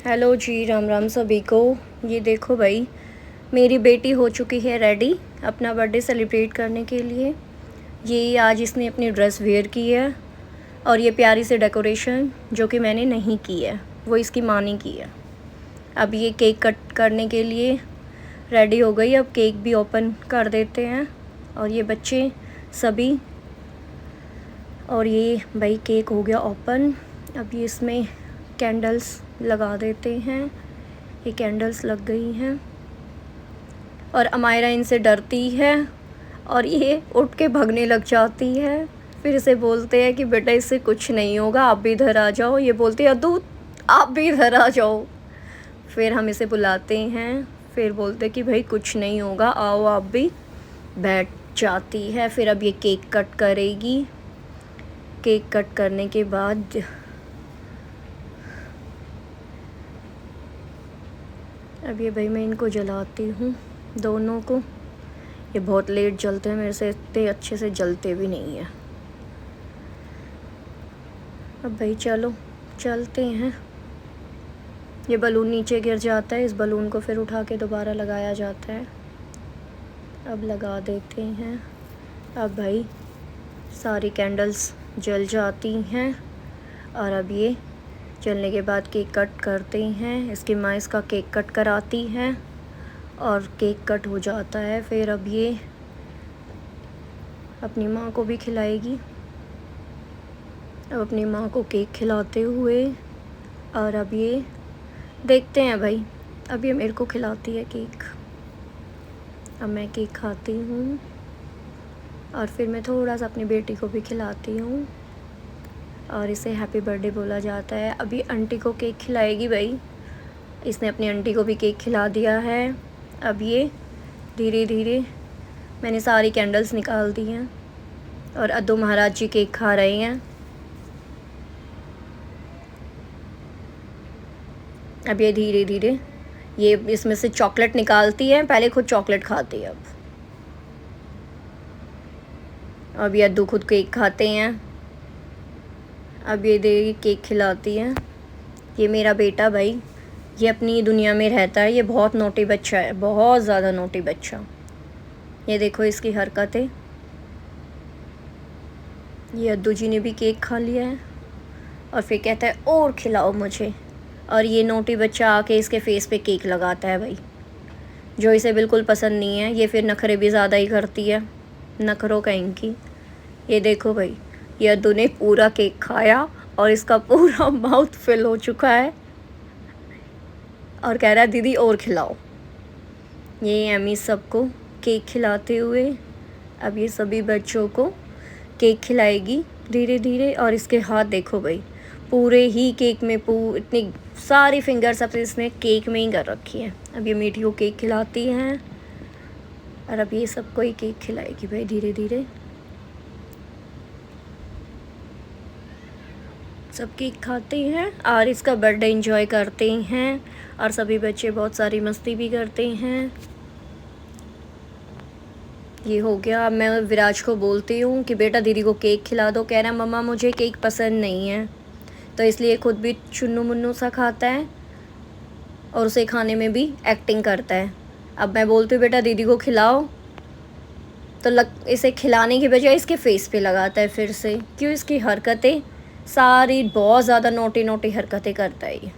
Hello जी, राम राम सभी को। ये देखो भाई, मेरी बेटी हो चुकी है रेडी अपना बर्थडे सेलिब्रेट करने के लिए। ये आज इसने अपनी ड्रेस वेयर की है और ये प्यारी से डेकोरेशन जो कि मैंने नहीं की है, वो इसकी माँ ने की है। अब ये केक कट करने के लिए रेडी हो गई। अब केक भी ओपन कर देते हैं और ये बच्चे सभी, और ये भाई केक हो गया ओपन। अब ये इसमें कैंडल्स लगा देते हैं। ये कैंडल्स लग गई हैं और अमायरा इनसे डरती है और ये उठ के भागने लग जाती है। फिर इसे बोलते हैं कि बेटा इससे कुछ नहीं होगा, आप भी इधर आ जाओ। ये बोलती है अद्दू आप भी इधर आ जाओ। फिर हम इसे बुलाते हैं, फिर बोलते कि भाई कुछ नहीं होगा, आओ आप भी। बैठ जाती है। फिर अब ये केक कट करेगी। केक कट करने के बाद अब ये भाई मैं इनको जलाती हूँ दोनों को। ये बहुत लेट जलते हैं, मेरे से इतने अच्छे से जलते भी नहीं है। अब भाई चलो चलते हैं। ये बलून नीचे गिर जाता है, इस बलून को फिर उठा के दोबारा लगाया जाता है। अब लगा देते हैं। अब भाई सारी कैंडल्स जल जाती हैं और अब ये जलने के बाद केक कट करते हैं। इसकी माँ इसका केक कट कराती है और केक कट हो जाता है। फिर अब ये अपनी माँ को भी खिलाएगी। अब अपनी माँ को केक खिलाते हुए, और अब ये देखते हैं भाई, अब ये मेरे को खिलाती है केक। अब मैं केक खाती हूँ और फिर मैं थोड़ा सा अपनी बेटी को भी खिलाती हूँ और इसे हैप्पी बर्थडे बोला जाता है। अभी आंटी को केक खिलाएगी भाई। इसने अपनी आंटी को भी केक खिला दिया है। अब ये धीरे धीरे मैंने सारी कैंडल्स निकाल दी हैं और अद्दू महाराज जी केक खा रहे हैं। अब ये धीरे धीरे ये इसमें से चॉकलेट निकालती है, पहले खुद चॉकलेट खाती है। अब ये अद्दू खुद केक खाते हैं। अब ये दे केक खिलाती है। ये मेरा बेटा भाई, ये अपनी दुनिया में रहता है। ये बहुत नोटी बच्चा है, बहुत ज़्यादा नोटी बच्चा। ये देखो इसकी हरकतें। ये अद्दू जी ने भी केक खा लिया है और फिर कहता है और खिलाओ मुझे। और ये नोटी बच्चा आके इसके फेस पे केक लगाता है भाई, जो इसे बिल्कुल पसंद नहीं है। ये फिर नखरे भी ज़्यादा ही करती है, नखरों कहीं की। ये देखो भाई, ये अद्दू ने पूरा केक खाया और इसका पूरा माउथ फिल हो चुका है और कह रहा है दीदी और खिलाओ। ये एमी सबको केक खिलाते हुए अब ये सभी बच्चों को केक खिलाएगी धीरे धीरे। और इसके हाथ देखो भाई, पूरे ही केक में इतनी सारी फिंगर्स अब इसने केक में ही कर रखी हैं। अब ये मीठी को केक खिलाती हैं और अब ये सबको ही केक खिलाएगी भाई धीरे धीरे। सब केक खाते हैं और इसका बर्थडे एंजॉय करते हैं और सभी बच्चे बहुत सारी मस्ती भी करते हैं। ये हो गया। अब मैं विराज को बोलती हूँ कि बेटा दीदी को केक खिला दो। कह रहा है मम्मा मुझे केक पसंद नहीं है, तो इसलिए खुद भी चुन्नू मुन्नू सा खाता है और उसे खाने में भी एक्टिंग करता है। अब मैं बोलती हूँ बेटा दीदी को खिलाओ, तो इसे खिलाने की बजाय इसके फेस पे लगाता है फिर से। क्यों? इसकी हरकतें सारी बहुत ज़्यादा नोटी नोटी हरकतें करता है ये।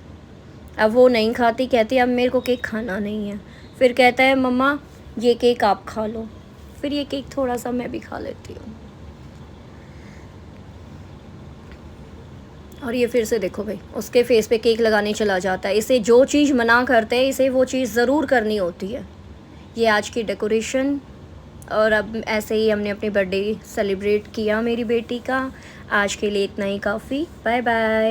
अब वो नहीं खाती, कहती अब मेरे को केक खाना नहीं है। फिर कहता है मम्मा ये केक आप खा लो। फिर ये केक थोड़ा सा मैं भी खा लेती हूँ। और ये फिर से देखो भाई, उसके फेस पे केक लगाने चला जाता है। इसे जो चीज़ मना करते हैं इसे वो चीज़ ज़रूर करनी होती है। ये आज की डेकोरेशन। और अब ऐसे ही हमने अपनी बर्थडे सेलिब्रेट किया मेरी बेटी का। आज के लिए इतना ही काफ़ी। Bye bye.